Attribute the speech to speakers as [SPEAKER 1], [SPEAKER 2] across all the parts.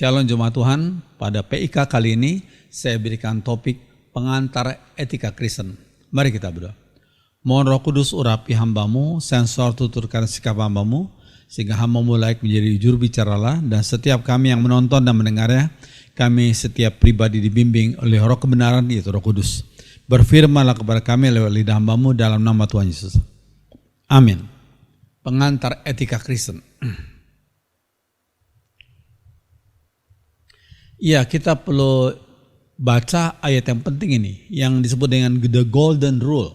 [SPEAKER 1] Shalom Jemaat Tuhan, pada PIK kali ini saya berikan topik pengantar etika Kristen. Mari kita berdoa. Mohon Roh Kudus urapi hamba-Mu, sensor tuturkan sikap hamba-Mu, sehingga hamba-Mu layak menjadi juru bicaralah, dan setiap kami yang menonton dan mendengarnya, kami setiap pribadi dibimbing oleh Roh kebenaran, yaitu Roh Kudus. Berfirmanlah kepada kami lewat lidah hamba-Mu dalam nama Tuhan Yesus. Amin. Pengantar etika Kristen. Ya, kita perlu baca ayat yang penting ini, yang disebut dengan the golden rule.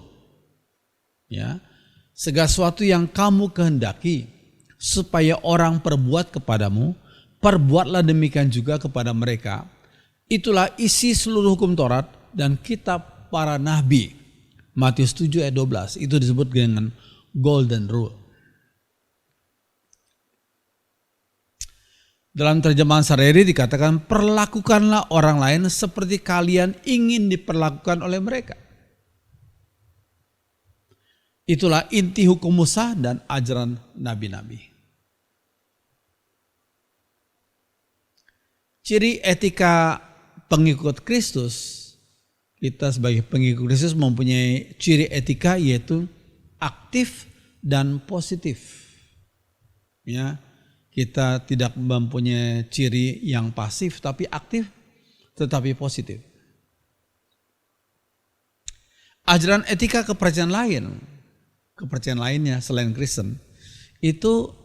[SPEAKER 1] Ya, segala sesuatu yang kamu kehendaki supaya orang perbuat kepadamu, perbuatlah demikian juga kepada mereka. Itulah isi seluruh hukum Taurat dan kitab para nabi. Matius 7 ayat 12, itu disebut dengan golden rule. Dalam terjemahan sehari-hari dikatakan, perlakukanlah orang lain seperti kalian ingin diperlakukan oleh mereka. Itulah inti hukum Musa dan ajaran nabi-nabi. Ciri etika pengikut Kristus, kita sebagai pengikut Kristus mempunyai ciri etika yaitu aktif dan positif. Ya. Kita tidak mempunyai ciri yang pasif tapi aktif tetapi positif. Ajaran etika kepercayaan lainnya selain Kristen, itu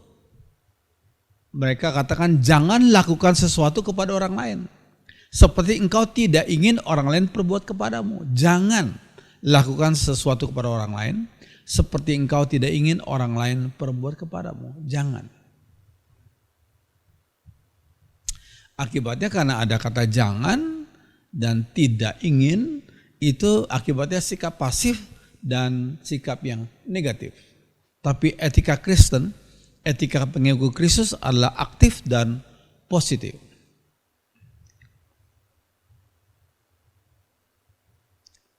[SPEAKER 1] mereka katakan jangan lakukan sesuatu kepada orang lain seperti engkau tidak ingin orang lain perbuat kepadamu. Jangan lakukan sesuatu kepada orang lain seperti engkau tidak ingin orang lain perbuat kepadamu. Jangan. Akibatnya karena ada kata jangan dan tidak ingin, itu akibatnya sikap pasif dan sikap yang negatif. Tapi etika Kristen, etika pengikut Kristus adalah aktif dan positif.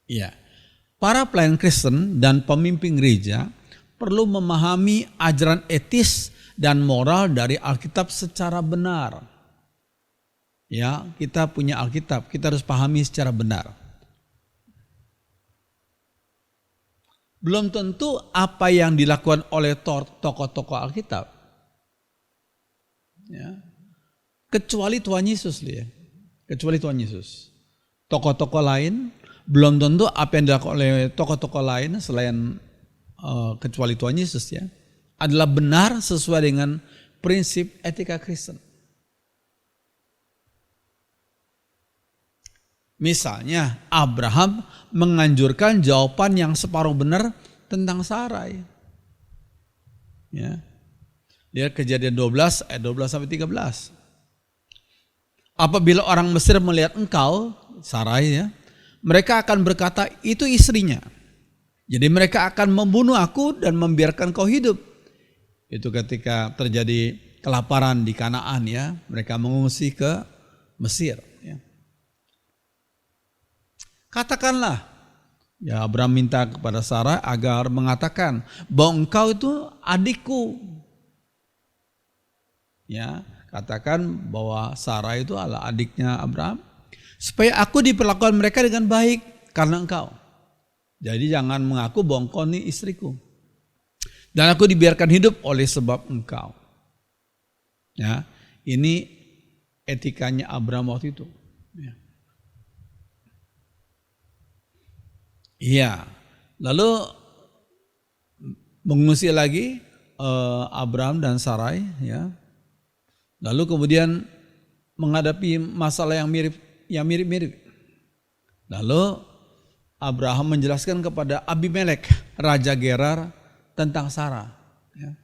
[SPEAKER 1] Ya, para pelayan Kristen dan pemimpin gereja perlu memahami ajaran etis dan moral dari Alkitab secara benar. Ya, kita punya Alkitab, kita harus pahami secara benar. Belum tentu apa yang dilakukan oleh tokoh-tokoh Alkitab, ya, kecuali Tuhan Yesus, ya, kecuali Tuhan Yesus. Tokoh-tokoh lain belum tentu apa yang dilakukan oleh tokoh-tokoh lain selain kecuali Tuhan Yesus, ya, adalah benar sesuai dengan prinsip etika Kristen. Misalnya Abraham menganjurkan jawaban yang separuh benar tentang Sarai. Ya. Lihat Kejadian 12 ayat 12 sampai 13. Apabila orang Mesir melihat engkau, Sarai, ya, mereka akan berkata itu istrinya. Jadi mereka akan membunuh aku dan membiarkan kau hidup. Itu ketika terjadi kelaparan di Kanaan, ya, mereka mengungsi ke Mesir. Katakanlah, ya, Abraham minta kepada Sarah agar mengatakan bahwa engkau itu adikku. Ya, katakan bahwa Sarah itu adalah adiknya Abraham, supaya aku diperlakukan mereka dengan baik karena engkau. Jadi jangan mengaku bahwa engkau ini istriku. Dan aku dibiarkan hidup oleh sebab engkau. Ya, ini etikanya Abraham waktu itu. Ya. Iya, lalu mengungsi lagi Abraham dan Sarai, ya. Lalu kemudian menghadapi masalah yang mirip. Lalu Abraham menjelaskan kepada Abimelek, raja Gerar, tentang Sarah. Ya.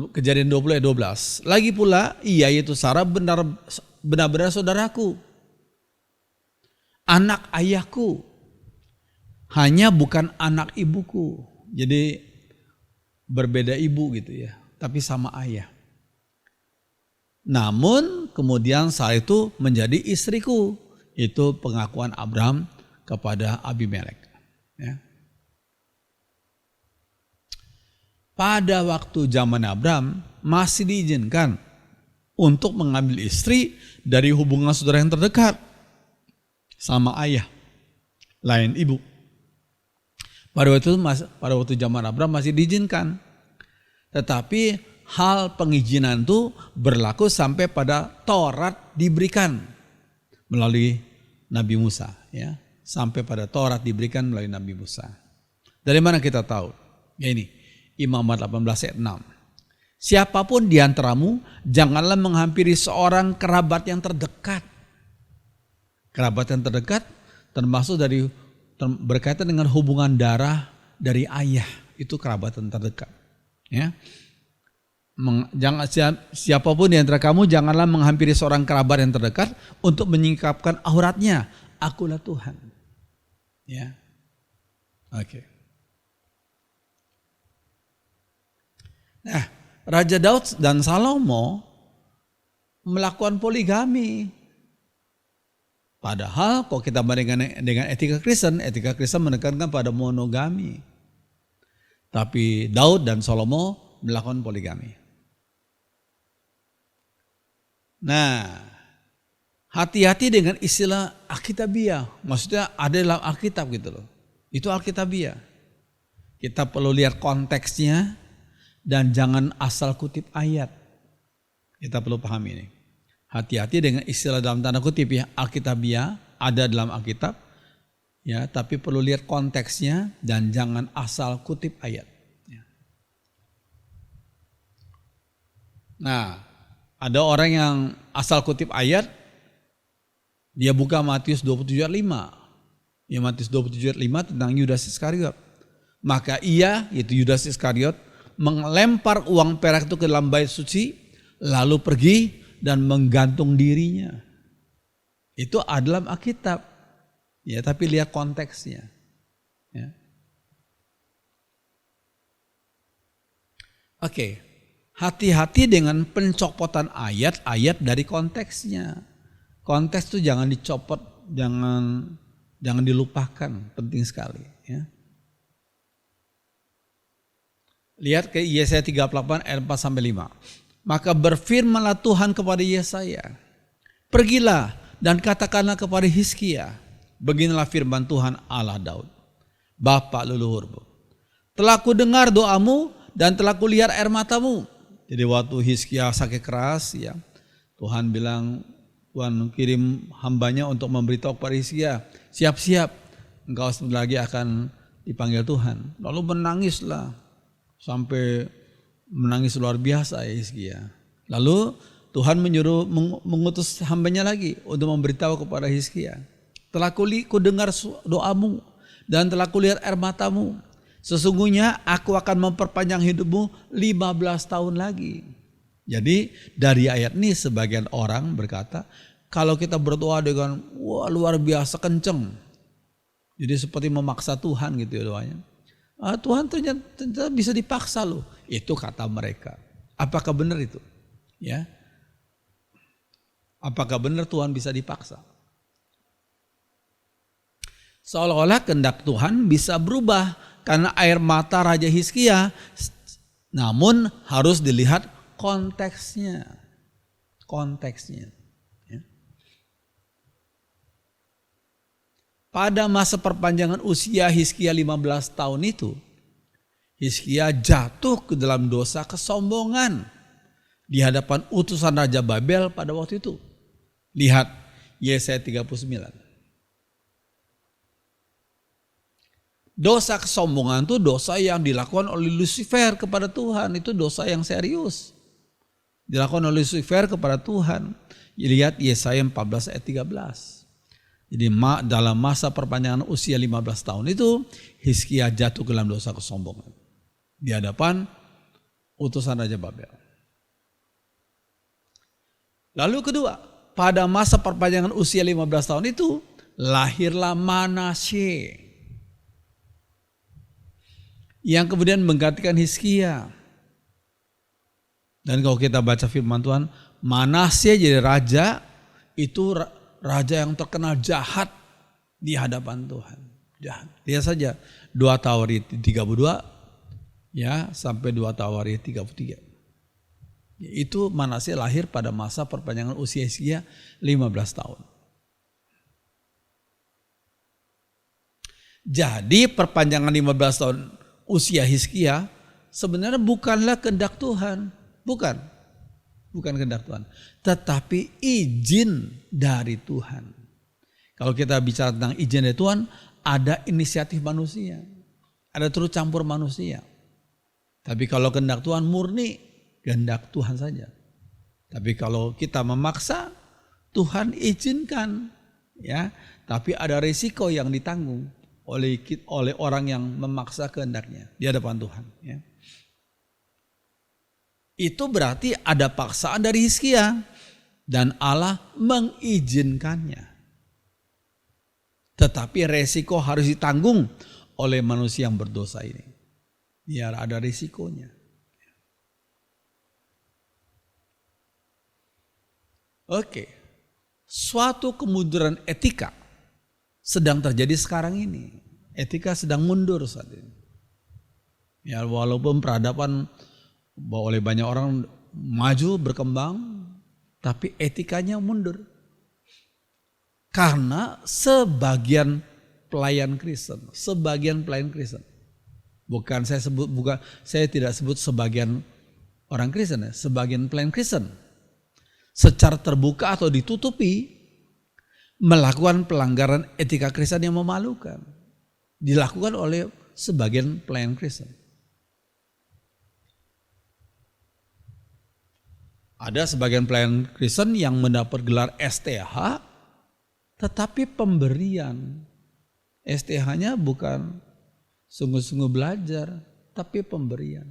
[SPEAKER 1] Kejadian 20 ayat 12. Lagi pula, ia yaitu Sarah benar-benar saudaraku, anak ayahku, hanya bukan anak ibuku. Jadi berbeda ibu gitu, ya, tapi sama ayah. Namun kemudian Sarah itu menjadi istriku. Itu pengakuan Abraham kepada Abimelek. Ya. Pada waktu zaman Abraham masih diizinkan untuk mengambil istri dari hubungan saudara yang terdekat sama ayah, lain ibu. Pada waktu zaman Abraham masih diizinkan. Tetapi hal pengizinan itu berlaku sampai pada Taurat diberikan melalui Nabi Musa, ya. Sampai pada Taurat diberikan melalui Nabi Musa. Dari mana kita tahu? Ya ini, Imamat 18 ayat 6. Siapapun di antaramu janganlah menghampiri seorang kerabat yang terdekat. Kerabat yang terdekat termasuk berkaitan dengan hubungan darah dari ayah, itu kerabat yang terdekat. Ya. Siapapun di antara kamu janganlah menghampiri seorang kerabat yang terdekat untuk menyingkapkan auratnya. Akulah Tuhan. Ya. Oke. Nah, Raja Daud dan Salomo melakukan poligami. Padahal kalau kita bandingkan dengan etika Kristen menekankan pada monogami. Tapi Daud dan Salomo melakukan poligami. Nah, hati-hati dengan istilah Alkitabiah. Maksudnya ada dalam Alkitab gitu loh. Itu Alkitabiah. Kita perlu lihat konteksnya dan jangan asal kutip ayat. Kita perlu pahami ini. Hati-hati dengan istilah dalam tanda kutip ya, Alkitabiah ada dalam Alkitab, ya, tapi perlu lihat konteksnya dan jangan asal kutip ayat. Ya. Nah, ada orang yang asal kutip ayat, dia buka Matius 27 ayat 5. Ya, Matius 27 ayat 5 tentang Yudas Iskariot. Maka ia, yaitu Yudas Iskariot, melempar uang perak itu ke dalam bait suci, lalu pergi dan menggantung dirinya. Itu adalah Alkitab. Ya, tapi lihat konteksnya. Ya. Oke. Hati-hati dengan pencopotan ayat-ayat dari konteksnya. Konteks itu jangan dicopot, jangan dilupakan, penting sekali. Ya. Lihat ke Yesaya 38 ayat 4-5. Maka berfirmanlah Tuhan kepada Yesaya, pergilah dan katakanlah kepada Hizkia, beginilah firman Tuhan Allah Daud, bapa leluhurmu. Telah ku dengar doamu dan telah ku lihat air matamu. Jadi waktu Hizkia sakit keras, ya, Tuhan bilang, Tuhan kirim hambanya untuk memberitahu kepada Hizkia, siap-siap, engkau sebentar lagi akan dipanggil Tuhan. Lalu menangislah, sampai menangis luar biasa Hizkia. Lalu Tuhan menyuruh mengutus hambanya lagi untuk memberitahu kepada Hizkia, telah ku dengar doamu dan telah kulihat air matamu. Sesungguhnya aku akan memperpanjang hidupmu 15 tahun lagi. Jadi dari ayat ini sebagian orang berkata, kalau kita berdoa dengan luar biasa kenceng, jadi seperti memaksa Tuhan gitu ya doanya. Tuhan ternyata bisa dipaksa loh. Itu kata mereka. Apakah benar itu? Ya. Apakah benar Tuhan bisa dipaksa? Seolah-olah kehendak Tuhan bisa berubah karena air mata Raja Hizkia. Namun harus dilihat konteksnya. Konteksnya. Ya. Pada masa perpanjangan usia Hizkia 15 tahun itu, Hizkia jatuh ke dalam dosa kesombongan di hadapan utusan Raja Babel pada waktu itu. Lihat Yesaya 39. Dosa kesombongan itu dosa yang dilakukan oleh Lucifer kepada Tuhan. Itu dosa yang serius. Dilakukan oleh Lucifer kepada Tuhan. Lihat Yesaya 14 ayat 13. Jadi dalam masa perpanjangan usia 15 tahun itu, Hizkia jatuh ke dalam dosa kesombongan di hadapan utusan Raja Babel. Lalu kedua, pada masa perpanjangan usia 15 tahun itu, lahirlah Manasye yang kemudian menggantikan Hizkia. Dan kalau kita baca firman Tuhan, Manasye jadi raja, itu raja yang terkenal jahat di hadapan Tuhan. Jahat. Lihat saja 2 Tawarit 32 ya sampai 2 Tawarit 33. Itu Manasye lahir pada masa perpanjangan usia Hizkia 15 tahun. Jadi perpanjangan 15 tahun usia Hizkia sebenarnya bukanlah kehendak Tuhan. Bukan kehendak Tuhan. Tetapi izin dari Tuhan. Kalau kita bicara tentang izin dari Tuhan, ada inisiatif manusia. Ada turut campur manusia. Tapi kalau kehendak Tuhan murni, kehendak Tuhan saja. Tapi kalau kita memaksa, Tuhan izinkan, ya. Tapi ada risiko yang ditanggung oleh orang yang memaksa kehendaknya di hadapan Tuhan. Ya. Itu berarti ada paksaan dari Hizkia dan Allah mengizinkannya. Tetapi risiko harus ditanggung oleh manusia yang berdosa ini. Biar ada risikonya. Oke, suatu kemunduran etika sedang terjadi sekarang ini. Etika sedang mundur saat ini. Ya, walaupun peradaban oleh banyak orang maju berkembang, tapi etikanya mundur. Karena sebagian pelayan Kristen, saya tidak sebut sebagian orang Kristen, ya, sebagian pelayan Kristen secara terbuka atau ditutupi melakukan pelanggaran etika Kristen yang memalukan. Dilakukan oleh sebagian pelayan Kristen. Ada sebagian pelayan Kristen yang mendapat gelar STH, tetapi pemberian. STH-nya bukan sungguh-sungguh belajar, tapi pemberian.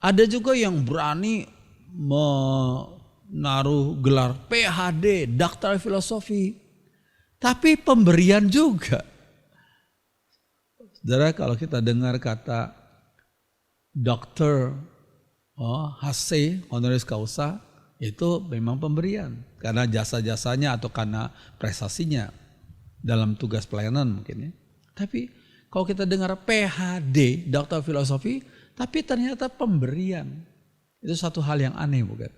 [SPEAKER 1] Ada juga yang berani menaruh gelar PhD, Doktor Filosofi, tapi pemberian juga. Saudara, kalau kita dengar kata Doktor H.C. honoris causa, itu memang pemberian karena jasa-jasanya atau karena prestasinya dalam tugas pelayanan mungkin ya. Tapi kalau kita dengar PhD, Doktor Filosofi, tapi ternyata pemberian, itu satu hal yang aneh bukan?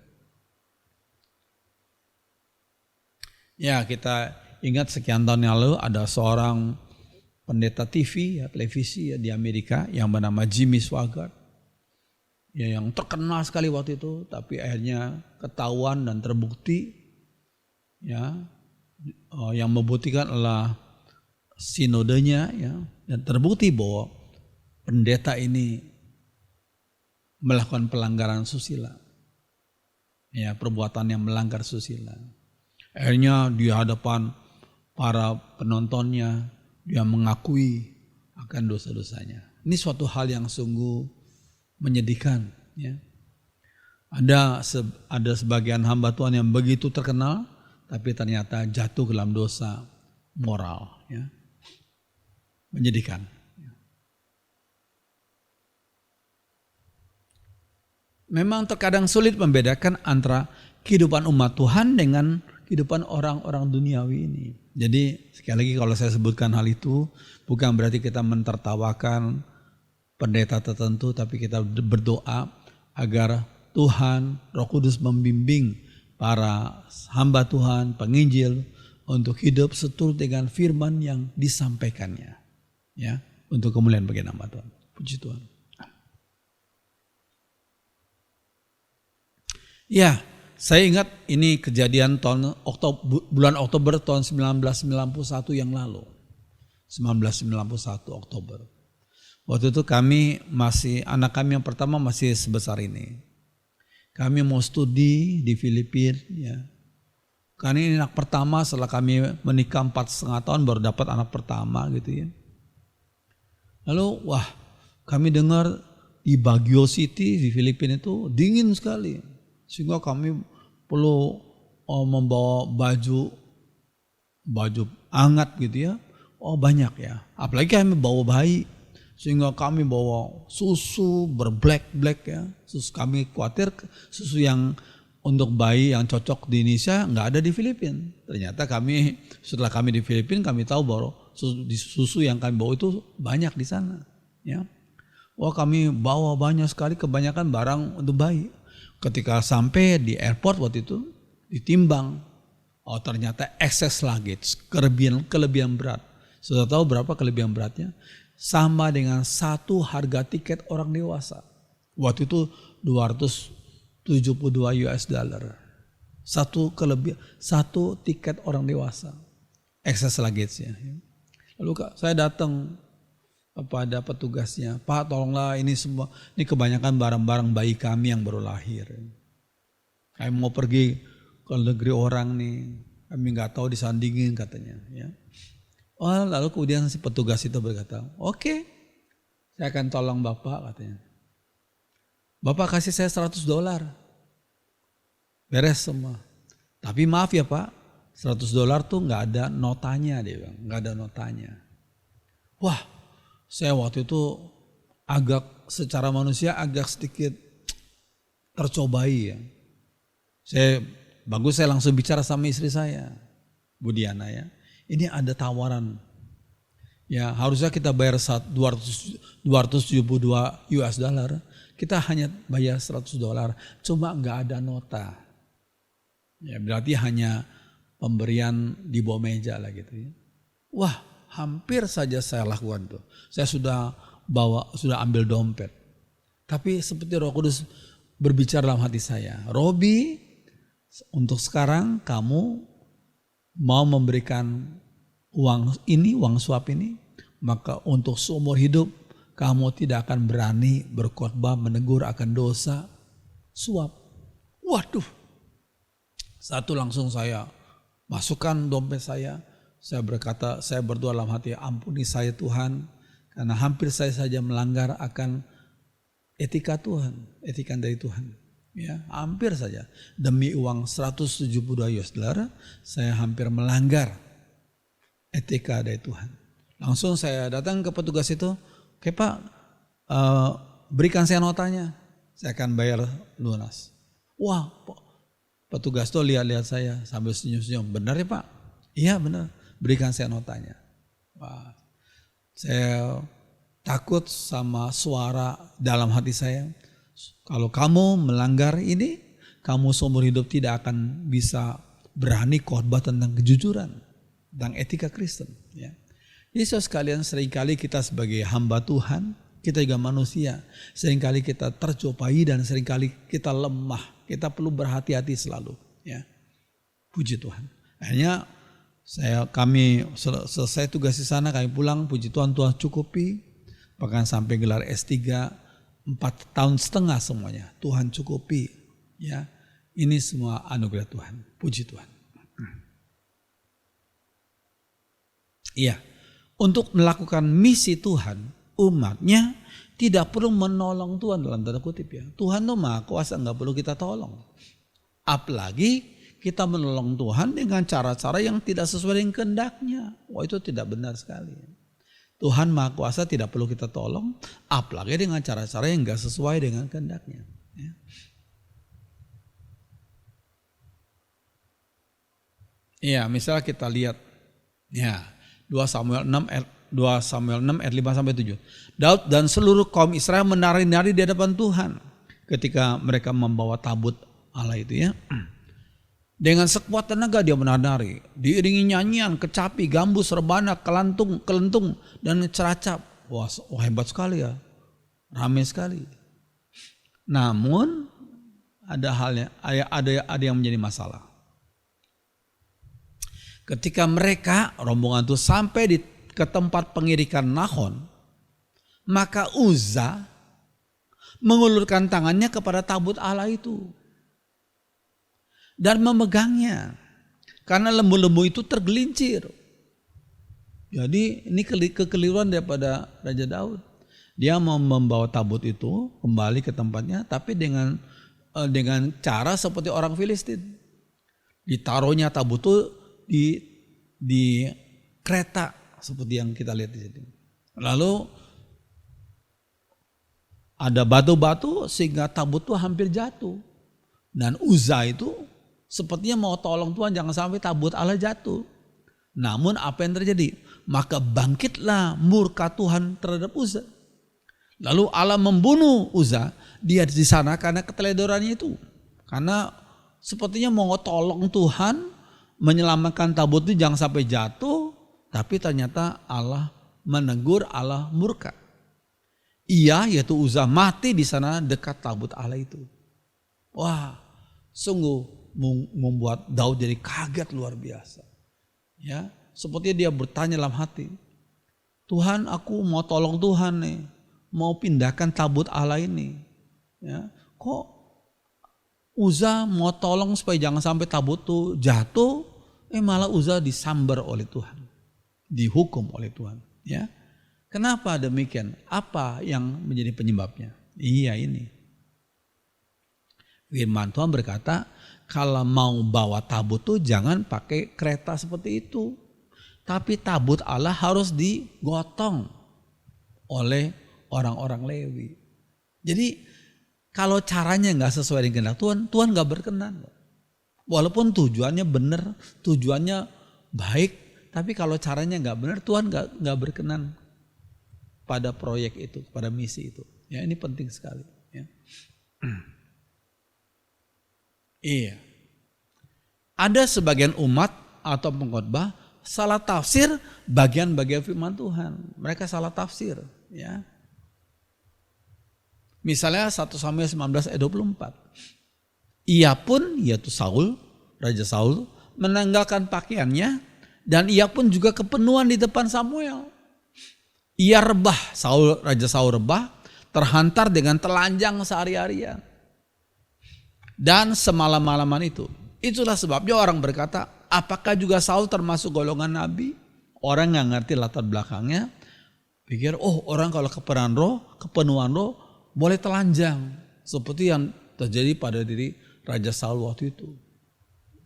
[SPEAKER 1] Ya, kita ingat sekian tahun yang lalu ada seorang pendeta TV, ya, televisi ya, di Amerika yang bernama Jimmy Swaggart. Ya, yang terkenal sekali waktu itu, tapi akhirnya ketahuan dan terbukti, ya, yang membuktikan adalah sinodenya, ya, dan terbukti bahwa pendeta ini melakukan pelanggaran susila, ya, perbuatan yang melanggar susila. Akhirnya di hadapan para penontonnya dia mengakui akan dosa-dosanya. Ini suatu hal yang sungguh menyedihkan, ya. Ada sebagian hamba Tuhan yang begitu terkenal, tapi ternyata jatuh ke dalam dosa moral, ya. Menyedihkan. Memang terkadang sulit membedakan antara kehidupan umat Tuhan dengan kehidupan orang-orang duniawi ini. Jadi sekali lagi kalau saya sebutkan hal itu, bukan berarti kita mentertawakan pendeta tertentu, tapi kita berdoa agar Tuhan, Roh Kudus membimbing para hamba Tuhan, penginjil untuk hidup seturut dengan firman yang disampaikannya, ya, untuk kemuliaan bagi nama Tuhan. Puji Tuhan. Ya, saya ingat ini kejadian bulan Oktober tahun 1991 yang lalu. 1991 Oktober. Waktu itu anak kami yang pertama masih sebesar ini. Kami mau studi di Filipina, ya. Karena ini anak pertama setelah kami menikah 4,5 tahun baru dapat anak pertama gitu ya. Lalu kami dengar di Baguio City di Filipina itu dingin sekali. Sehingga kami perlu membawa baju hangat gitu ya. Banyak ya. Apalagi kami bawa bayi. Sehingga kami bawa susu berblack ya. Susu kami khawatir susu yang untuk bayi yang cocok di Indonesia nggak ada di Filipina. Ternyata setelah kami di Filipina kami tahu bahwa susu yang kami bawa itu banyak di sana. Ya. Kami bawa banyak sekali, kebanyakan barang untuk bayi. Ketika sampai di airport waktu itu ditimbang, oh ternyata excess luggage, kelebihan berat. Sudah tahu berapa kelebihan beratnya? Sama dengan satu harga tiket orang dewasa. Waktu itu 272 US dollar. Satu tiket orang dewasa. Excess luggage-nya. Lalu saya datang kepada petugasnya, Pak tolonglah ini semua, ini kebanyakan barang-barang bayi kami yang baru lahir. Kami mau pergi ke negeri orang nih, kami nggak tahu disandingin katanya. Ya. Oh, lalu kemudian si petugas itu berkata, oke, saya akan tolong Bapak katanya. Bapak kasih saya $100, beres semua. Tapi maaf ya Pak, $100 tuh nggak ada notanya, dia bilang, nggak ada notanya. Wah, saya waktu itu secara manusia agak sedikit tercobai ya. Saya langsung bicara sama istri saya, Bu Diana ya. Ini ada tawaran. Ya, harusnya kita bayar 272 US dollar. Kita hanya bayar $100. Cuma nggak ada nota. Ya, berarti hanya pemberian di bawah meja lah gitu ya. Wah, hampir saja saya lakukan tuh. Saya sudah ambil dompet. Tapi seperti Roh Kudus berbicara dalam hati saya, Robi, untuk sekarang kamu mau memberikan uang suap ini, maka untuk seumur hidup kamu tidak akan berani berkhotbah menegur akan dosa suap. Waduh, satu langsung saya masukkan dompet saya berkata, saya berdoa dalam hati, ampuni saya Tuhan, karena hampir saya saja melanggar akan etika Tuhan, etika dari Tuhan. Ya, hampir saja demi uang 172 US dollar saya hampir melanggar etika dari Tuhan. Langsung saya datang ke petugas itu, oke Pak, berikan saya notanya, saya akan bayar lunas. Wah, petugas itu lihat-lihat saya sambil senyum-senyum, benar ya Pak? Iya benar, berikan saya notanya. Wah, saya takut sama suara dalam hati saya. Kalau kamu melanggar ini, kamu seumur hidup tidak akan bisa berani khotbah tentang kejujuran, tentang etika Kristen. Ya. Yesus sekalian, seringkali kita sebagai hamba Tuhan, kita juga manusia, seringkali kita tercobai dan seringkali kita lemah. Kita perlu berhati-hati selalu. Ya. Puji Tuhan. Akhirnya kami selesai tugas di sana, kami pulang, puji Tuhan, Tuhan cukupi, bahkan sampai gelar S3. 4,5 tahun semuanya Tuhan cukupi, ya. Ini semua anugerah Tuhan, puji Tuhan. Iya, untuk melakukan misi Tuhan, umatnya tidak perlu menolong Tuhan dalam tanda kutip ya. Tuhan itu Maha Kuasa, nggak perlu kita tolong. Apalagi kita menolong Tuhan dengan cara-cara yang tidak sesuai dengan kehendaknya. Wah, itu tidak benar sekali. Tuhan Maha Kuasa tidak perlu kita tolong, apalagi dengan cara-cara yang gak sesuai dengan kehendaknya. Ya. Iya, misalnya kita lihat ya 2 Samuel 6 ayat 5 sampai 7. Daud dan seluruh kaum Israel menari-nari di hadapan Tuhan ketika mereka membawa tabut Allah itu ya. Dengan sekuat tenaga dia menari, diiringi nyanyian, kecapi, gambus, rebana, kelentung dan ceracap. Wah, hebat sekali ya, ramai sekali. Namun ada yang menjadi masalah. Ketika mereka rombongan itu sampai ke tempat pengirikan Nahon, maka Uzza mengulurkan tangannya kepada tabut Allah itu dan memegangnya, karena lembu-lembu itu tergelincir. Jadi ini kekeliruan daripada Raja Daud. Dia mau membawa tabut itu kembali ke tempatnya, tapi dengan cara seperti orang Filistin. Ditaruhnya tabut itu di kereta seperti yang kita lihat di sini. Lalu ada batu-batu sehingga tabut itu hampir jatuh. Dan Uzza itu sepertinya mau tolong Tuhan jangan sampai tabut Allah jatuh. Namun apa yang terjadi? Maka bangkitlah murka Tuhan terhadap Uzza. Lalu Allah membunuh Uzza, dia di sana karena keteledorannya itu. Karena sepertinya mau tolong Tuhan menyelamatkan tabut itu jangan sampai jatuh, tapi ternyata Allah menegur, Allah murka. Ia yaitu Uzza mati di sana dekat tabut Allah itu. Wah, sungguh membuat Daud jadi kaget luar biasa. Ya, sepertinya dia bertanya dalam hati, Tuhan, aku mau tolong Tuhan nih, mau pindahkan tabut Allah ini. Ya, kok Uzza mau tolong supaya jangan sampai tabut itu jatuh, malah Uzza disambar oleh Tuhan, dihukum oleh Tuhan. Ya, kenapa demikian? Apa yang menjadi penyebabnya? Iya ini. Firman Tuhan berkata, kalau mau bawa tabut tuh jangan pakai kereta seperti itu. Tapi tabut Allah harus digotong oleh orang-orang Lewi. Jadi kalau caranya nggak sesuai dengan kehendak Tuhan, Tuhan nggak berkenan. Walaupun tujuannya benar, tujuannya baik, tapi kalau caranya nggak benar, Tuhan nggak berkenan pada proyek itu, pada misi itu. Ya, ini penting sekali. Ya. Iya. Ada sebagian umat atau pengkhotbah salah tafsir bagian-bagian firman Tuhan. Mereka salah tafsir, ya. Misalnya 1 Samuel 19 ayat 24. Ia pun yaitu Saul, Raja Saul menanggalkan pakaiannya dan ia pun juga kepenuhan di depan Samuel. Ia rebah, Raja Saul rebah, terhantar dengan telanjang sehari-harian. Dan semalam-malaman itu. Itulah sebabnya orang berkata, apakah juga Saul termasuk golongan nabi? Orang nggak ngerti latar belakangnya. Pikir, orang kalau kepenuhan roh, boleh telanjang. Seperti yang terjadi pada diri Raja Saul waktu itu.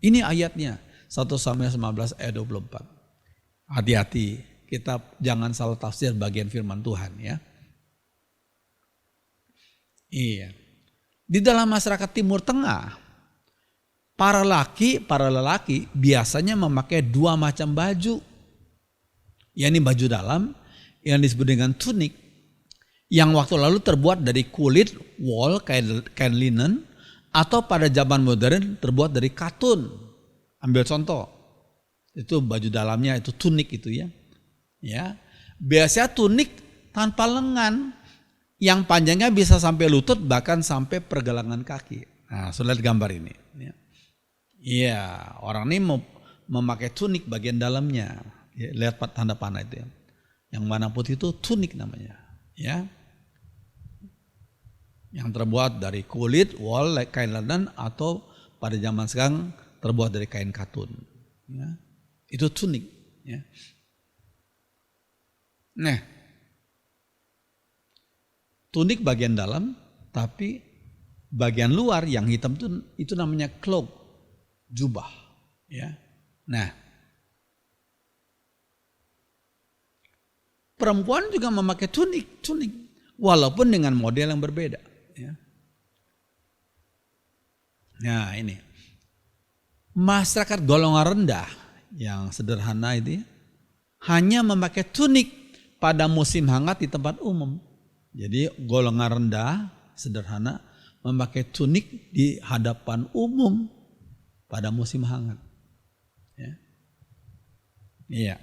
[SPEAKER 1] Ini ayatnya. 1 Samuel 19 ayat 24. Hati-hati, kita jangan salah tafsir bagian firman Tuhan ya. Iya. Di dalam masyarakat Timur Tengah, para lelaki biasanya memakai dua macam baju. Yakni baju dalam yang disebut dengan tunik, yang waktu lalu terbuat dari kulit, wool, kain linen, atau pada zaman modern terbuat dari katun. Ambil contoh, itu baju dalamnya itu tunik itu ya. Ya, biasanya tunik tanpa lengan. Yang panjangnya bisa sampai lutut bahkan sampai pergelangan kaki. Nah, sudah lihat gambar ini. Iya, orang ini memakai tunik bagian dalamnya. Ya, lihat tanda panah itu ya. Yang warna putih itu tunik namanya. Ya, yang terbuat dari kulit, wool, kain linen atau pada zaman sekarang terbuat dari kain katun. Ya, itu tunik. Ya. Nah, tunik bagian dalam, tapi bagian luar yang hitam itu namanya cloak, jubah. Ya. Nah, perempuan juga memakai tunik, walaupun dengan model yang berbeda. Ya. Nah ini, masyarakat golongan rendah yang sederhana itu ya, hanya memakai tunik pada musim hangat di tempat umum. Jadi golongan rendah, sederhana, memakai tunik di hadapan umum pada musim hangat. Ya. Iya.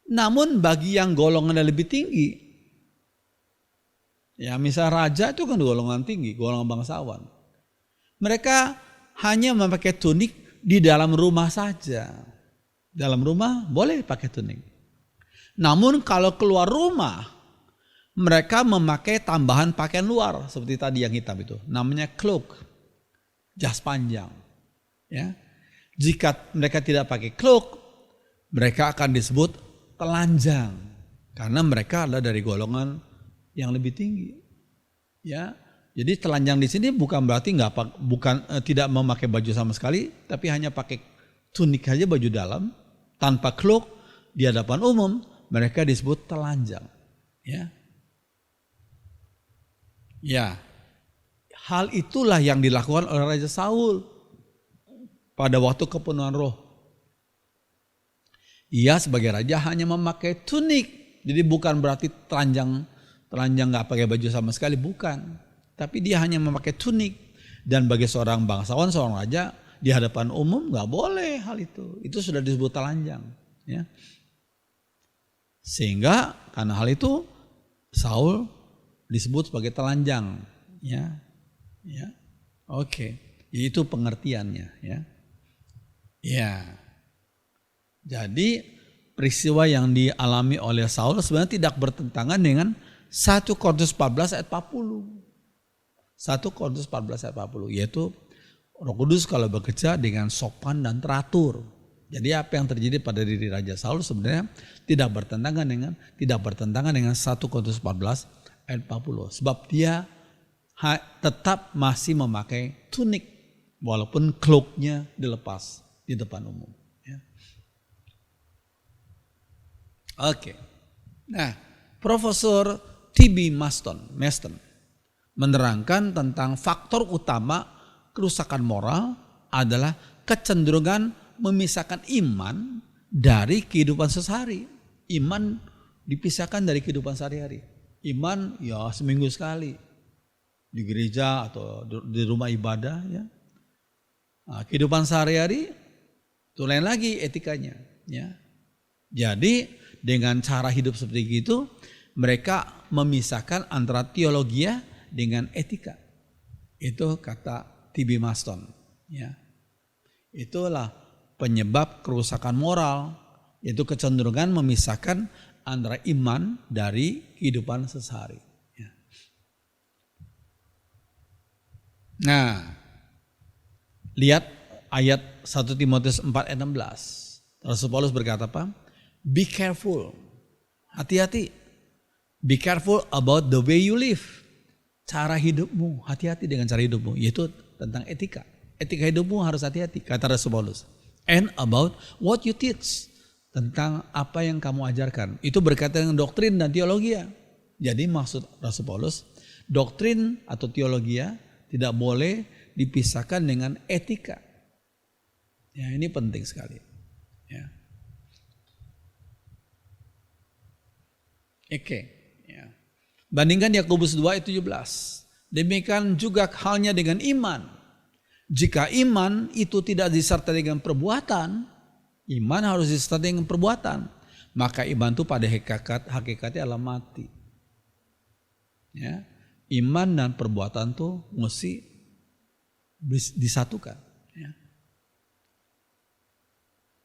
[SPEAKER 1] Namun bagi yang golongan lebih tinggi, ya misal raja itu kan golongan tinggi, golongan bangsawan. Mereka hanya memakai tunik di dalam rumah saja. Dalam rumah boleh pakai tunik. Namun kalau keluar rumah, mereka memakai tambahan pakaian luar seperti tadi yang hitam itu, namanya cloak, jas panjang. Ya, jika mereka tidak pakai cloak, mereka akan disebut telanjang karena mereka adalah dari golongan yang lebih tinggi. Ya, jadi telanjang di sini bukan berarti tidak memakai baju sama sekali, tapi hanya pakai tunik aja baju dalam tanpa cloak di hadapan umum, mereka disebut telanjang. Ya. Ya, hal itulah yang dilakukan oleh Raja Saul pada waktu kepenuhan roh. Ia sebagai raja hanya memakai tunik, jadi bukan berarti telanjang nggak pakai baju sama sekali, bukan. Tapi dia hanya memakai tunik Dan bagi seorang bangsawan, seorang raja di hadapan umum nggak boleh hal itu. Itu sudah disebut telanjang. Ya. Sehingga karena hal itu Saul disebut sebagai telanjang. Ya, ya, oke. Itu pengertiannya. Ya, ya. Jadi peristiwa yang dialami oleh Saul sebenarnya tidak bertentangan dengan 1 Korintus 14 ayat 40. 1 Korintus 14 ayat 40, yaitu Roh Kudus kalau bekerja dengan sopan dan teratur. Jadi apa yang terjadi pada diri Raja Saul sebenarnya tidak bertentangan dengan 1 Korintus 14 ayat 40. Sebab dia tetap masih memakai tunik walaupun cloaknya dilepas di depan umum. Ya. Oke. Nah, Profesor T.B. Maston menerangkan tentang faktor utama kerusakan moral adalah kecenderungan memisahkan iman dari kehidupan sehari-hari. Iman dipisahkan dari kehidupan sehari-hari. Iman ya seminggu sekali di gereja atau di rumah ibadah ya. Nah, kehidupan sehari-hari itu lain lagi etikanya ya. Jadi dengan cara hidup seperti itu mereka memisahkan antara teologia dengan etika. Itu kata T.B. Maston ya. Itulah penyebab kerusakan moral, yaitu kecenderungan memisahkan antara iman dari kehidupan sehari-hari. Ya. Nah, lihat ayat 1 Timotius 4 ayat 16. Rasul Paulus berkata apa? Be careful, hati-hati. Be careful about the way you live. Cara hidupmu, hati-hati dengan cara hidupmu, yaitu tentang etika. Etika hidupmu harus hati-hati, kata Rasul Paulus. And about what you teach, tentang apa yang kamu ajarkan. Itu berkaitan dengan doktrin dan teologi. Jadi maksud Rasul Paulus, doktrin atau teologi tidak boleh dipisahkan dengan etika. Ya, ini penting sekali. Ya. Oke. Ya. Bandingkan Yakobus 2 ayat 17. Demikian juga halnya dengan iman. Jika iman itu tidak disertai dengan perbuatan, iman harus disertai dengan perbuatan. Maka iman itu pada hakikatnya adalah mati. Ya. Iman dan perbuatan itu mesti disatukan.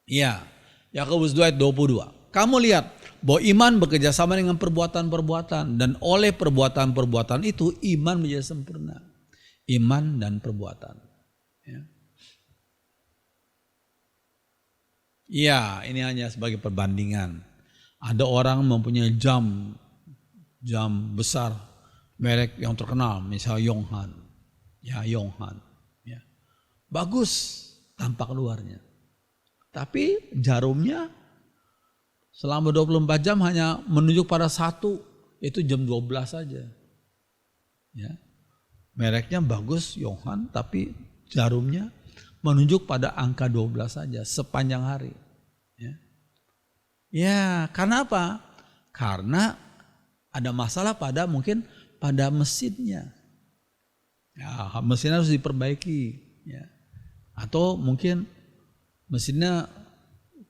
[SPEAKER 1] Ya. Yakobus 2 ayat 22. Kamu lihat bahwa iman bekerja sama dengan perbuatan-perbuatan. Dan oleh perbuatan-perbuatan itu iman menjadi sempurna. Iman dan perbuatan. Ya, ini hanya sebagai perbandingan. Ada orang mempunyai jam besar merek yang terkenal, misalnya Yonghan. Ya, Yonghan. Ya. Bagus tampak luarnya. Tapi jarumnya selama 24 jam hanya menunjuk pada satu, itu jam 12 saja. Ya. Mereknya bagus Yonghan, tapi jarumnya menunjuk pada angka 12 saja sepanjang hari. Ya, karena apa? Karena ada masalah mungkin pada mesinnya. Ya, mesinnya harus diperbaiki. Ya. Atau mungkin mesinnya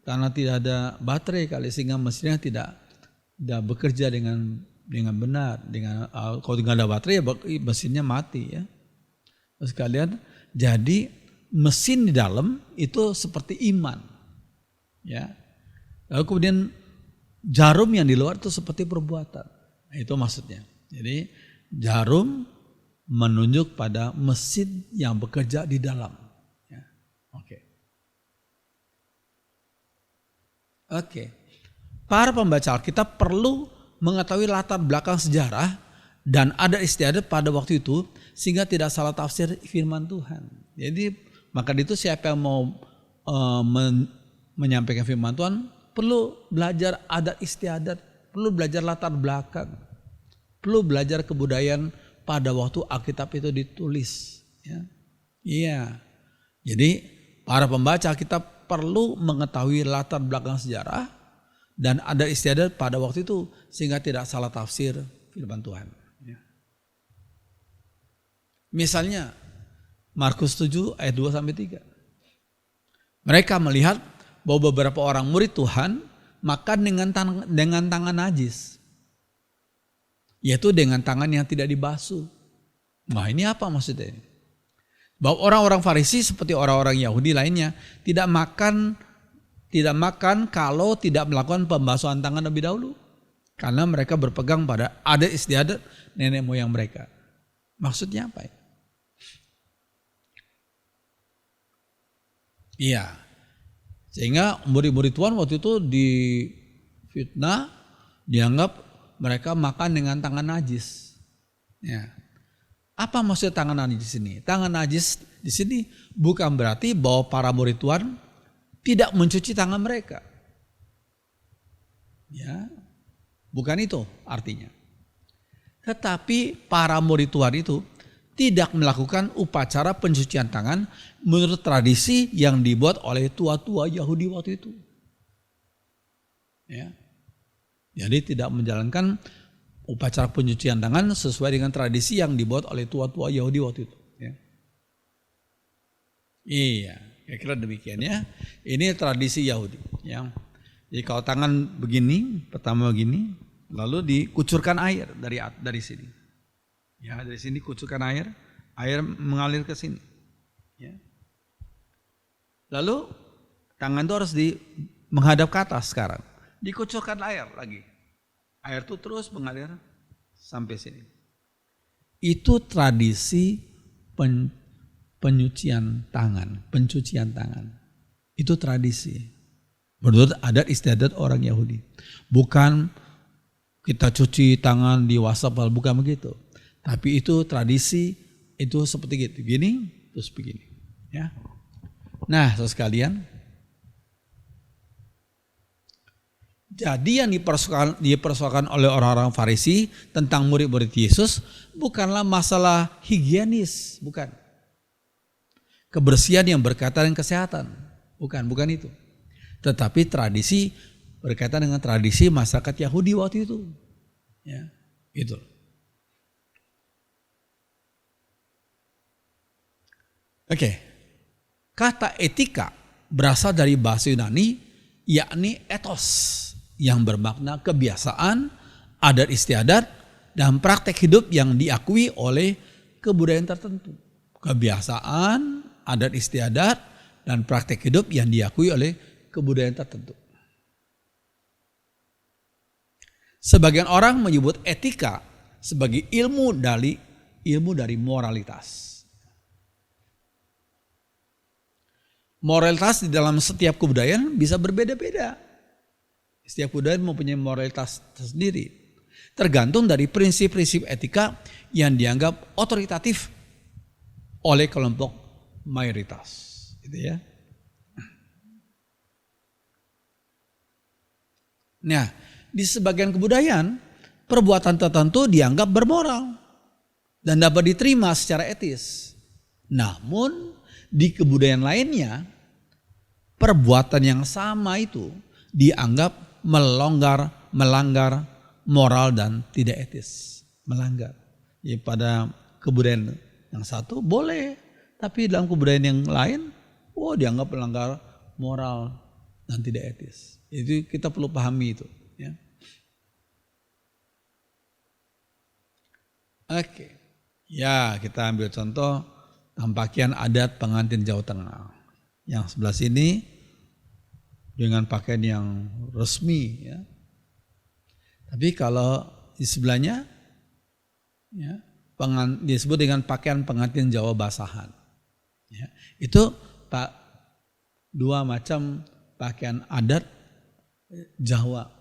[SPEAKER 1] karena tidak ada baterai kali, sehingga mesinnya tidak bekerja dengan benar. Kalau tidak ada baterai ya mesinnya mati ya. Terus kalian jadi mesin di dalam itu seperti iman. Ya. Lalu kemudian jarum yang di luar itu seperti perbuatan. Nah, itu maksudnya. Jadi jarum menunjuk pada mesin yang bekerja di dalam. Ya. Oke. Para pembaca Alkitab perlu mengetahui latar belakang sejarah dan ada istiadat pada waktu itu sehingga tidak salah tafsir firman Tuhan. Jadi maka itu siapa yang mau menyampaikan firman Tuhan perlu belajar adat istiadat, perlu belajar latar belakang, perlu belajar kebudayaan pada waktu Alkitab itu ditulis. Ya. Iya. Jadi para pembaca Alkitab perlu mengetahui latar belakang sejarah dan adat istiadat pada waktu itu sehingga tidak salah tafsir firman Tuhan. Ya. Misalnya Markus 7 ayat 2 sampai 3. Mereka melihat bahwa beberapa orang murid Tuhan makan dengan tangan najis. Yaitu dengan tangan yang tidak dibasuh. Nah, ini apa maksudnya ini? Bahwa orang-orang Farisi seperti orang-orang Yahudi lainnya tidak makan kalau tidak melakukan pembasuhan tangan lebih dahulu. Karena mereka berpegang pada adat istiadat nenek moyang mereka. Maksudnya apa ya? Iya. Sehingga murid-murid Tuhan waktu itu difitnah, dianggap mereka makan dengan tangan najis. Ya. Apa maksud tangan najis di sini? Tangan najis di sini bukan berarti bahwa para murid Tuhan tidak mencuci tangan mereka. Ya. Bukan itu artinya. Tetapi para murid Tuhan itu tidak melakukan upacara pencucian tangan menurut tradisi yang dibuat oleh tua-tua Yahudi waktu itu. Ya. Jadi tidak menjalankan upacara pencucian tangan sesuai dengan tradisi yang dibuat oleh tua-tua Yahudi waktu itu. Ya. Iya, kira-kira demikian ya. Ini tradisi Yahudi. Ya. Jadi kalau tangan begini, pertama begini, lalu dikucurkan air dari sini. Ya, dari sini kucurkan air mengalir ke sini. Ya. Lalu tangan itu harus menghadap ke atas sekarang. Dikucurkan air lagi. Air itu terus mengalir sampai sini. Itu tradisi pencucian tangan. Itu tradisi. Menurut adat istiadat orang Yahudi. Bukan kita cuci tangan di wastafel, bukan begitu. Tapi itu tradisi, itu seperti gitu. Gini, terus begini. Ya. Nah, saudara sekalian. Jadi yang dipersoalkan oleh orang-orang Farisi tentang murid-murid Yesus bukanlah masalah higienis, bukan. Kebersihan yang berkaitan dengan kesehatan, bukan itu. Tetapi tradisi berkaitan dengan tradisi masyarakat Yahudi waktu itu. Ya, gitu. Oke. Kata etika berasal dari bahasa Yunani yakni ethos yang bermakna kebiasaan, adat istiadat, dan praktek hidup yang diakui oleh kebudayaan tertentu. Kebiasaan, adat istiadat, dan praktek hidup yang diakui oleh kebudayaan tertentu. Sebagian orang menyebut etika sebagai ilmu dari moralitas. Moralitas di dalam setiap kebudayaan bisa berbeda-beda. Setiap kebudayaan mempunyai moralitas tersendiri. Tergantung dari prinsip-prinsip etika yang dianggap otoritatif oleh kelompok mayoritas. Gitu ya. Nah, di sebagian kebudayaan, perbuatan tertentu dianggap bermoral dan dapat diterima secara etis. Namun, di kebudayaan lainnya, perbuatan yang sama itu dianggap melanggar moral dan tidak etis. Melanggar. Ya, pada kebudayaan yang satu boleh, tapi dalam kebudayaan yang lain, dianggap melanggar moral dan tidak etis. Itu kita perlu pahami itu. Ya. Oke. Ya, kita ambil contoh pakaian adat pengantin Jawa Tengah. Yang sebelah sini dengan pakaian yang resmi, ya. Tapi kalau di sebelahnya, ya, disebut dengan pakaian pengantin Jawa basahan. Ya. Itu dua macam pakaian adat Jawa,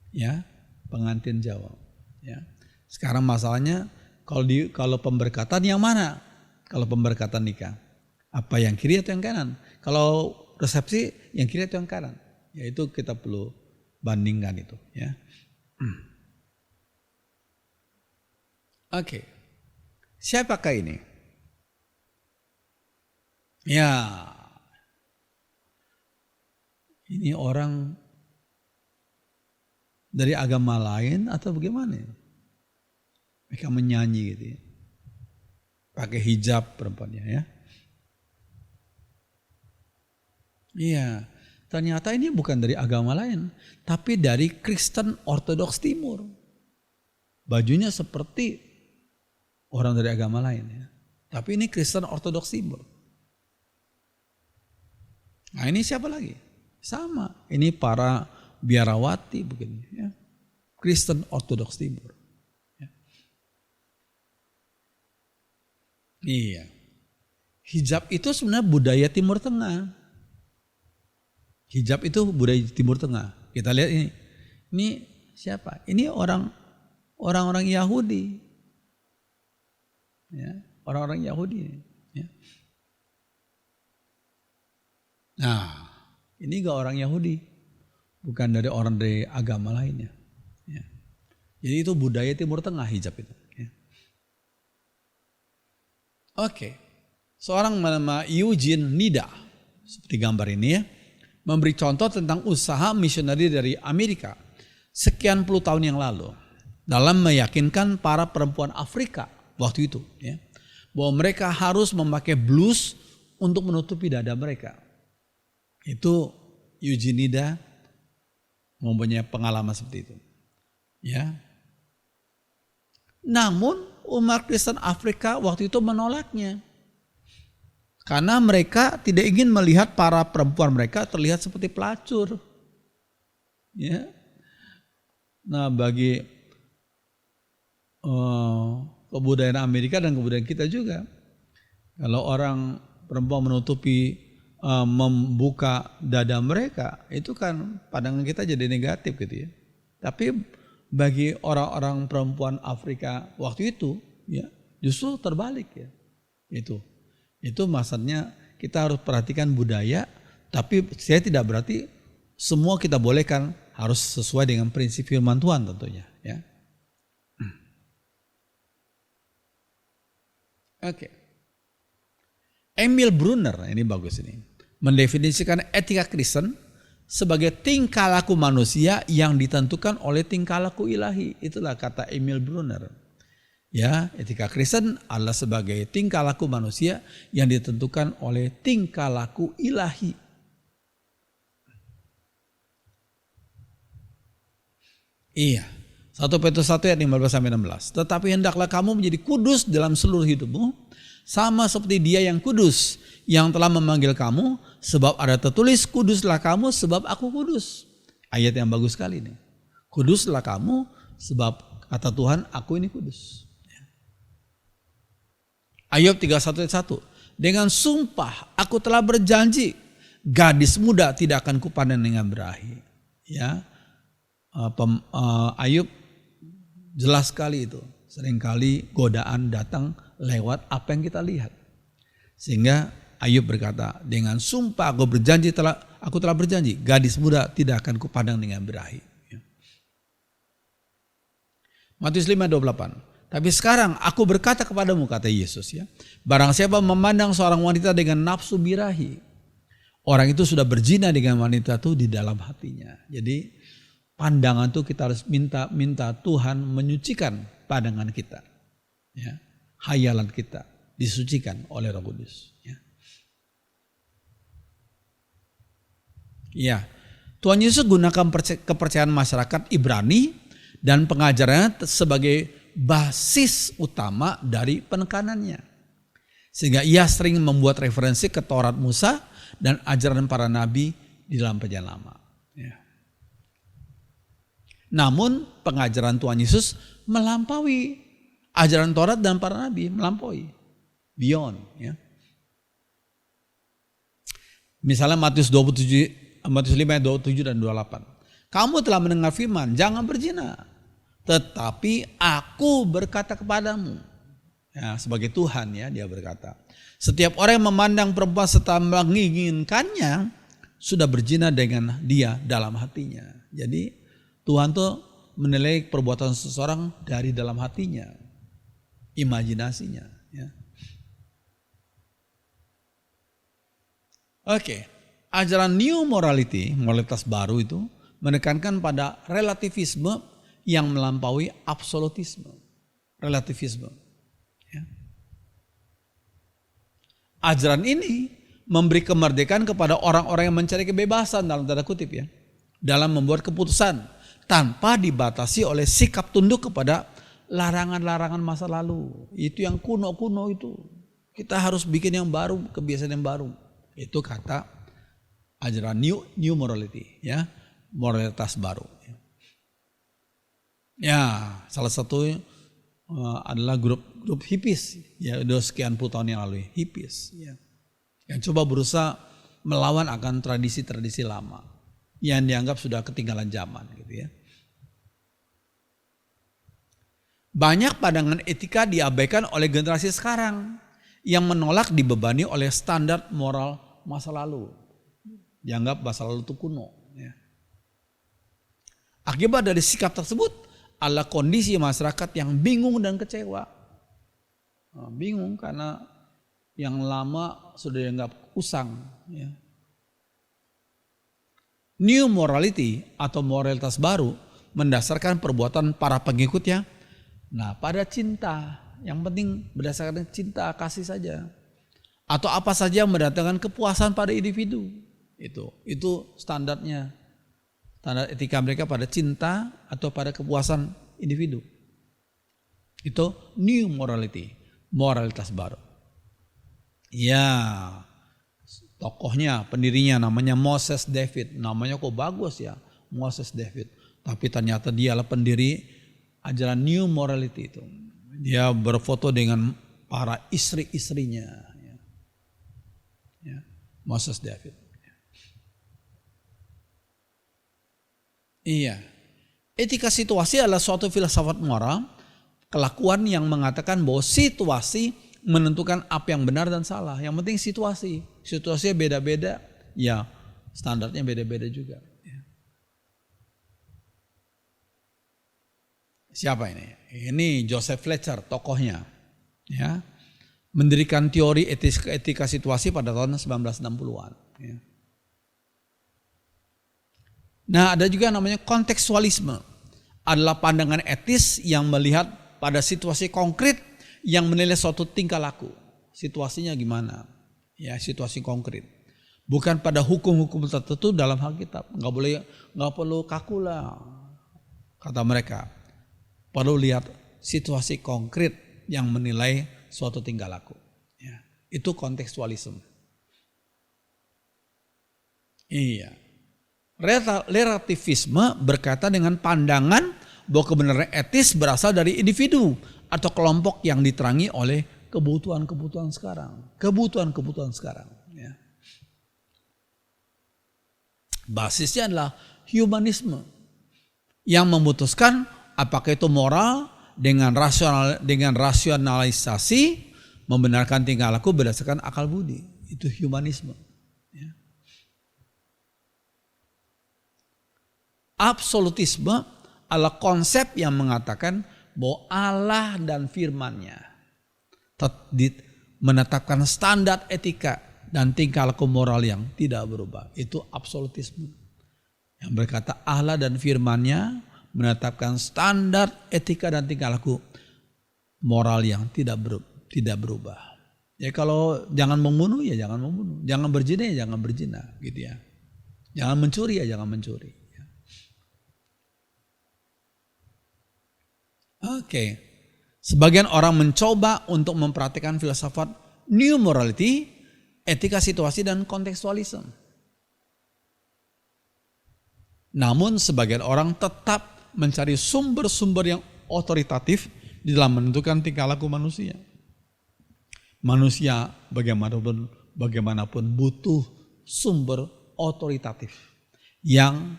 [SPEAKER 1] ya, pengantin Jawa. Ya. Sekarang masalahnya kalau pemberkatan yang mana? Kalau pemberkatan nikah, apa yang kiri atau yang kanan? Kalau resepsi yang kiri atau yang kanan? Ya itu kita perlu bandingkan itu. Ya. Oke. Siapakah ini? Ya. Ini orang dari agama lain atau bagaimana? Mereka menyanyi gitu ya. Pakai hijab perempuannya ya. Iya, ternyata ini bukan dari agama lain, tapi dari Kristen Ortodoks Timur. Bajunya seperti orang dari agama lain ya. Tapi ini Kristen Ortodoks Timur. Nah ini siapa lagi? Sama, ini para biarawati begini ya. Kristen Ortodoks Timur. Ya. Iya. Hijab itu sebenarnya budaya Timur Tengah. Hijab itu budaya Timur Tengah. Kita lihat ini. Ini siapa? Ini orang-orang Yahudi. Ya, orang-orang Yahudi. Ya. Nah, ini gak orang Yahudi. Bukan dari orang dari agama lainnya. Ya. Jadi itu budaya Timur Tengah hijab itu. Ya. Oke. Seorang bernama Eugene Nida. Seperti gambar ini ya. Memberi contoh tentang usaha misionari dari Amerika sekian puluh tahun yang lalu dalam meyakinkan para perempuan Afrika waktu itu ya, bahwa mereka harus memakai blus untuk menutupi dada mereka. Itu Eugene Nida mempunyai pengalaman seperti itu. Ya. Namun umat Kristen Afrika waktu itu menolaknya. Karena mereka tidak ingin melihat para perempuan mereka terlihat seperti pelacur. Ya. Nah bagi kebudayaan Amerika dan kebudayaan kita juga. Kalau orang perempuan menutupi, membuka dada mereka, itu kan pandangan kita jadi negatif gitu ya. Tapi bagi orang-orang perempuan Afrika waktu itu ya justru terbalik ya. Itu maksudnya kita harus perhatikan budaya, tapi saya tidak berarti semua kita bolehkan, harus sesuai dengan prinsip firman Tuhan tentunya. Ya. Oke. Emil Brunner, ini bagus ini, mendefinisikan etika Kristen sebagai tingkah laku manusia yang ditentukan oleh tingkah laku ilahi. Itulah kata Emil Brunner. Ya, etika Kristen adalah sebagai tingkah laku manusia yang ditentukan oleh tingkah laku ilahi. Iya. 1 Petrus 1 ayat 15-16. Tetapi hendaklah kamu menjadi kudus dalam seluruh hidupmu, sama seperti Dia yang kudus, yang telah memanggil kamu, sebab ada tertulis, kuduslah kamu sebab aku kudus. Ayat yang bagus sekali ini. Kuduslah kamu sebab kata Tuhan, aku ini kudus. Ayub 31 ayat 1. Dengan sumpah aku telah berjanji, gadis muda tidak akan kupanen dengan berahi. Ya, Ayub jelas sekali itu. Seringkali godaan datang lewat apa yang kita lihat. Sehingga Ayub berkata, dengan sumpah aku telah berjanji, gadis muda tidak akan kupanen dengan berahi. Ya. Matius 5:28. Tapi sekarang aku berkata kepadamu, kata Yesus ya, barang siapa memandang seorang wanita dengan nafsu birahi, orang itu sudah berzina dengan wanita itu di dalam hatinya. Jadi pandangan itu kita harus minta Tuhan menyucikan pandangan kita. Ya, hayalan kita disucikan oleh Roh Kudus. Ya. Ya, Tuhan Yesus gunakan kepercayaan masyarakat Ibrani dan pengajarannya sebagai basis utama dari penekanannya. Sehingga ia sering membuat referensi ke Taurat Musa dan ajaran para nabi di dalam Perjanjian Lama. Ya. Namun pengajaran Tuhan Yesus melampaui ajaran Taurat dan para nabi, melampaui. Beyond. Ya. Misalnya Matius 5 ayat 27 dan 28. Kamu telah mendengar firman, jangan berzina. Tetapi aku berkata kepadamu, ya, sebagai Tuhan ya dia berkata, setiap orang yang memandang perempuan serta menginginkannya sudah berzina dengan dia dalam hatinya. Jadi Tuhan tuh menilai perbuatan seseorang dari dalam hatinya, imajinasinya. Ya. Oke, ajaran new morality, moralitas baru itu menekankan pada relativisme yang melampaui absolutisme, relativisme. Ya. Ajaran ini memberi kemerdekaan kepada orang-orang yang mencari kebebasan dalam tanda kutip ya. Dalam membuat keputusan tanpa dibatasi oleh sikap tunduk kepada larangan-larangan masa lalu. Itu yang kuno-kuno itu. Kita harus bikin yang baru, kebiasaan yang baru. Itu kata ajaran new morality ya, moralitas baru. Ya, salah satu adalah grup hippies ya, udah sekian puluh tahun yang lalu, hippies ya. Yang coba berusaha melawan akan tradisi-tradisi lama yang dianggap sudah ketinggalan zaman gitu ya. Banyak pandangan etika diabaikan oleh generasi sekarang yang menolak dibebani oleh standar moral masa lalu. Dianggap masa lalu itu kuno ya. Akibat dari sikap tersebut adalah kondisi masyarakat yang bingung dan kecewa. Bingung karena yang lama sudah dianggap usang. Ya. New morality atau moralitas baru mendasarkan perbuatan para pengikutnya. Nah, pada cinta, yang penting berdasarkan cinta kasih saja. Atau apa saja yang mendatangkan kepuasan pada individu. Itu standarnya. Standar etika mereka pada cinta atau pada kepuasan individu. Itu new morality, moralitas baru. Ya, tokohnya, pendirinya namanya Moses David. Namanya kok bagus ya, Moses David. Tapi ternyata dialah pendiri ajaran new morality itu. Dia berfoto dengan para istri-istrinya. Ya, Moses David. Iya, etika situasi adalah suatu filsafat moral, kelakuan yang mengatakan bahwa situasi menentukan apa yang benar dan salah. Yang penting situasinya beda-beda, ya standarnya beda-beda juga. Siapa ini? Ini Joseph Fletcher, tokohnya, ya, mendirikan teori etika situasi pada tahun 1960-an. Ya. Nah, ada juga namanya kontekstualisme. Adalah pandangan etis yang melihat pada situasi konkret yang menilai suatu tingkah laku. Situasinya gimana? Ya, situasi konkret. Bukan pada hukum-hukum tertentu dalam Alkitab. Nggak perlu kaku lah, kata mereka. Perlu lihat situasi konkret yang menilai suatu tingkah laku. Ya, itu kontekstualisme. Iya. Relativisme berkaitan dengan pandangan bahwa kebenaran etis berasal dari individu atau kelompok yang diterangi oleh kebutuhan-kebutuhan sekarang. Kebutuhan-kebutuhan sekarang. Ya. Basisnya adalah humanisme yang memutuskan apakah itu moral dengan rasionalisasi membenarkan tingkah laku berdasarkan akal budi. Itu humanisme. Ya. Absolutisme adalah konsep yang mengatakan bahwa Allah dan firman-Nya menetapkan standar etika dan tingkah laku moral yang tidak berubah. Itu absolutisme. Yang berkata Allah dan firman-Nya menetapkan standar etika dan tingkah laku moral yang tidak berubah. Ya kalau jangan membunuh ya jangan membunuh, jangan berzina ya jangan berzina, gitu ya. Jangan mencuri ya jangan mencuri. Oke. Sebagian orang mencoba untuk mempraktikkan filsafat new morality, etika situasi dan kontekstualisme. Namun sebagian orang tetap mencari sumber-sumber yang otoritatif di dalam menentukan tingkah laku manusia. Manusia bagaimanapun butuh sumber otoritatif yang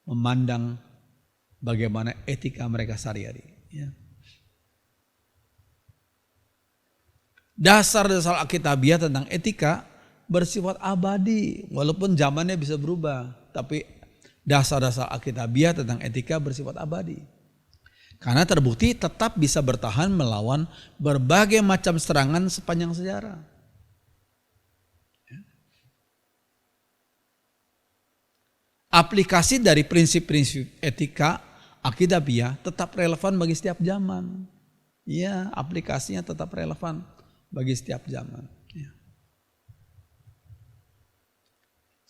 [SPEAKER 1] memandang bagaimana etika mereka sehari-hari. Ya. Dasar-dasar Alkitabiah tentang etika bersifat abadi, walaupun zamannya bisa berubah, tapi dasar-dasar Alkitabiah tentang etika bersifat abadi. Karena terbukti tetap bisa bertahan melawan berbagai macam serangan sepanjang sejarah. Aplikasi dari prinsip-prinsip etika Alkitabiah tetap relevan bagi setiap zaman. Ya, aplikasinya tetap relevan bagi setiap zaman. Ya.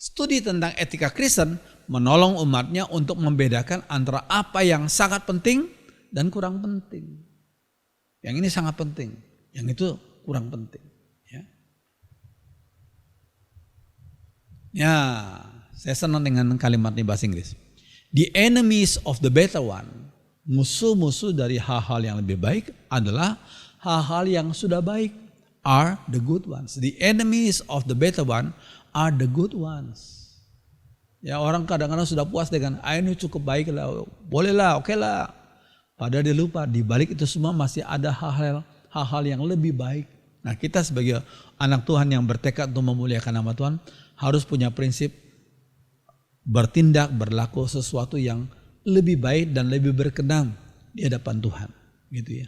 [SPEAKER 1] Studi tentang etika Kristen menolong umatnya untuk membedakan antara apa yang sangat penting dan kurang penting. Yang ini sangat penting, yang itu kurang penting. Ya, saya senang dengan kalimat ini bahasa Inggris. The enemies of the better one, musuh-musuh dari hal-hal yang lebih baik adalah hal-hal yang sudah baik, are the good ones. The enemies of the better one are the good ones. Ya, orang kadang-kadang sudah puas dengan ini cukup baik lah, boleh lah, oke lah. Padahal dia lupa di balik itu semua masih ada hal-hal yang lebih baik. Nah, kita sebagai anak Tuhan yang bertekad untuk memuliakan nama Tuhan harus punya prinsip bertindak, berlaku sesuatu yang lebih baik dan lebih berkenan di hadapan Tuhan, gitu ya.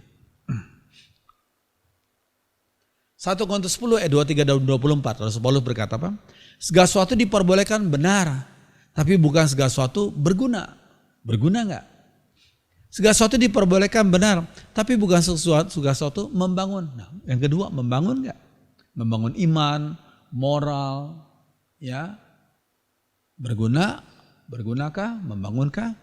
[SPEAKER 1] 1 Korintus 10 ayat 23 dan 24, Rasul Paulus berkata apa? Segala sesuatu diperbolehkan benar, tapi bukan segala sesuatu berguna. Berguna enggak? Segala sesuatu diperbolehkan benar, tapi bukan segala sesuatu membangun. Nah, yang kedua, membangun enggak? Membangun iman, moral, ya. Bergunakah? Membangunkah?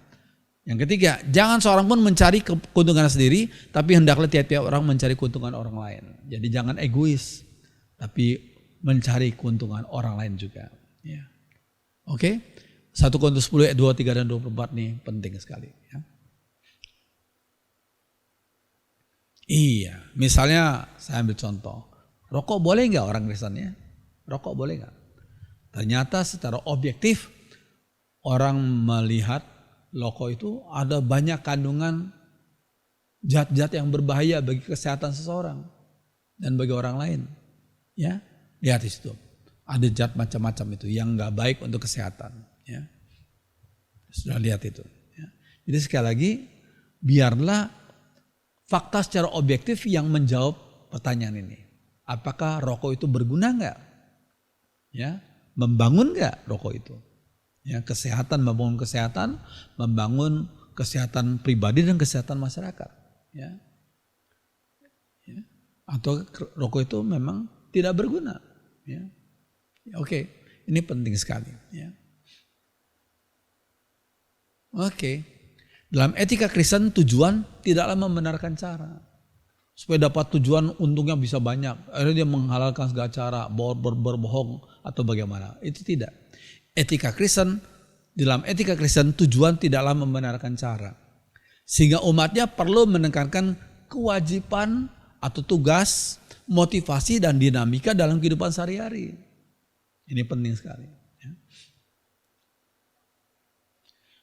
[SPEAKER 1] Yang ketiga, jangan seorang pun mencari keuntungan sendiri, tapi hendaklah tiap-tiap orang mencari keuntungan orang lain. Jadi jangan egois, tapi mencari keuntungan orang lain juga. Ya. Oke, 1 Korintus 10 ayat 23 dan 24 nih penting sekali. Ya. Iya, misalnya saya ambil contoh, rokok boleh nggak orang Kristen ya? Rokok boleh nggak? Ternyata secara objektif orang melihat rokok itu ada banyak kandungan zat-zat yang berbahaya bagi kesehatan seseorang dan bagi orang lain. Ya, lihat di situ. Ada zat macam-macam itu yang nggak baik untuk kesehatan. Ya, sudah lihat itu. Ya. Jadi sekali lagi, biarlah fakta secara objektif yang menjawab pertanyaan ini. Apakah rokok itu berguna nggak? Ya, membangun nggak rokok itu? Ya, kesehatan, membangun kesehatan pribadi dan kesehatan masyarakat. Ya. Ya. Atau rokok itu memang tidak berguna. Ya. Oke, ini penting sekali. Ya. Oke, dalam etika Kristen tujuan tidaklah membenarkan cara. Supaya dapat tujuan untungnya bisa banyak. Akhirnya dia menghalalkan segala cara, berbohong atau bagaimana. Itu tidak. Dalam etika Kristen tujuan tidaklah membenarkan cara. Sehingga umatnya perlu menekankan kewajiban atau tugas, motivasi dan dinamika dalam kehidupan sehari-hari. Ini penting sekali.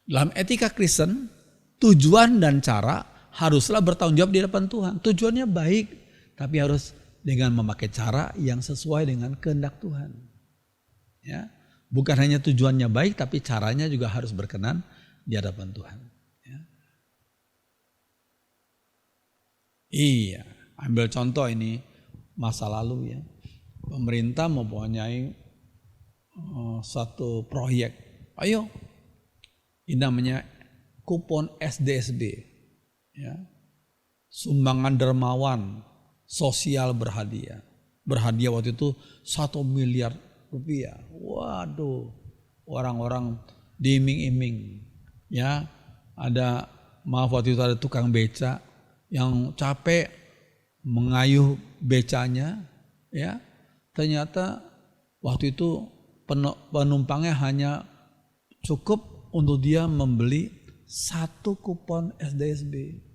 [SPEAKER 1] Dalam etika Kristen, tujuan dan cara haruslah bertanggung jawab di hadapan Tuhan. Tujuannya baik, tapi harus dengan memakai cara yang sesuai dengan kehendak Tuhan. Ya. Bukan hanya tujuannya baik, tapi caranya juga harus berkenan di hadapan Tuhan. Ya. Iya, ambil contoh ini masa lalu ya. Pemerintah mempunyai satu proyek. Ayo, ini namanya kupon SDSB. Ya. Sumbangan dermawan sosial berhadiah. Berhadiah waktu itu 1 miliar rupiah. Waduh, orang-orang diiming-iming. Ya, waktu itu ada tukang beca yang capek mengayuh becanya, ya. Ternyata waktu itu penumpangnya hanya cukup untuk dia membeli 1 kupon SDSB.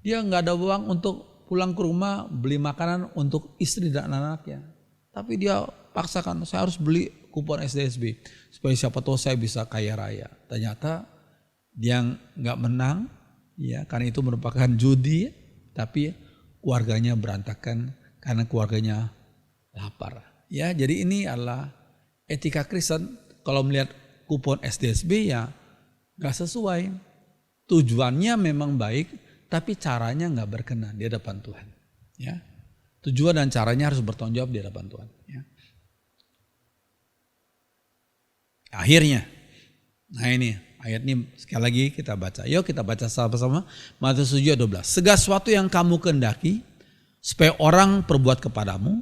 [SPEAKER 1] Dia nggak ada uang untuk pulang ke rumah beli makanan untuk istri dan anak-anaknya. Tapi dia paksakan, saya harus beli kupon SDSB supaya siapa tahu saya bisa kaya raya. Ternyata dia nggak menang, ya, karena itu merupakan judi, tapi keluarganya berantakan karena keluarganya lapar. Ya, jadi ini adalah etika Kristen. Kalau melihat kupon SDSB ya nggak sesuai. Tujuannya memang baik, tapi caranya nggak berkenan di hadapan Tuhan. Ya, tujuan dan caranya harus bertanggung jawab di hadapan Tuhan. Ya. Akhirnya, nah ini ayat ini sekali lagi kita baca. Yuk kita baca sama-sama. Matius 7 ayat 12. Segala sesuatu yang kamu kehendaki supaya orang perbuat kepadamu,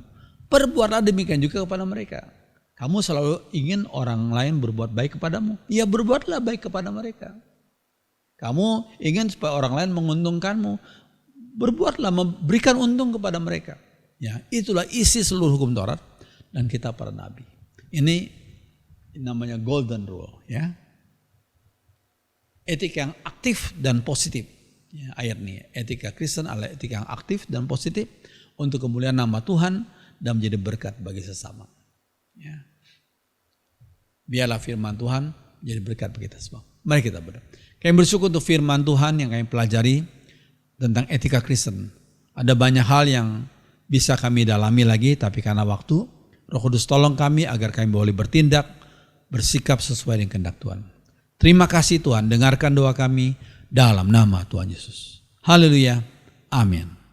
[SPEAKER 1] perbuatlah demikian juga kepada mereka. Kamu selalu ingin orang lain berbuat baik kepadamu. Ya berbuatlah baik kepada mereka. Kamu ingin supaya orang lain menguntungkanmu. Berbuatlah, memberikan untung kepada mereka. Ya, itulah isi seluruh hukum Taurat dan kitab para nabi. Ini namanya golden rule, ya. Etika yang aktif dan positif. Ya, ayat ini, etika Kristen adalah etika yang aktif dan positif untuk kemuliaan nama Tuhan dan menjadi berkat bagi sesama. Ya. Biarlah firman Tuhan jadi berkat bagi kita semua. Mari kita berdoa. Kami bersyukur untuk firman Tuhan yang kami pelajari tentang etika Kristen. Ada banyak hal yang bisa kami dalami lagi, tapi karena waktu, Roh Kudus tolong kami agar kami boleh bertindak, bersikap sesuai dengan kehendak Tuhan. Terima kasih Tuhan, dengarkan doa kami dalam nama Tuhan Yesus. Haleluya. Amin.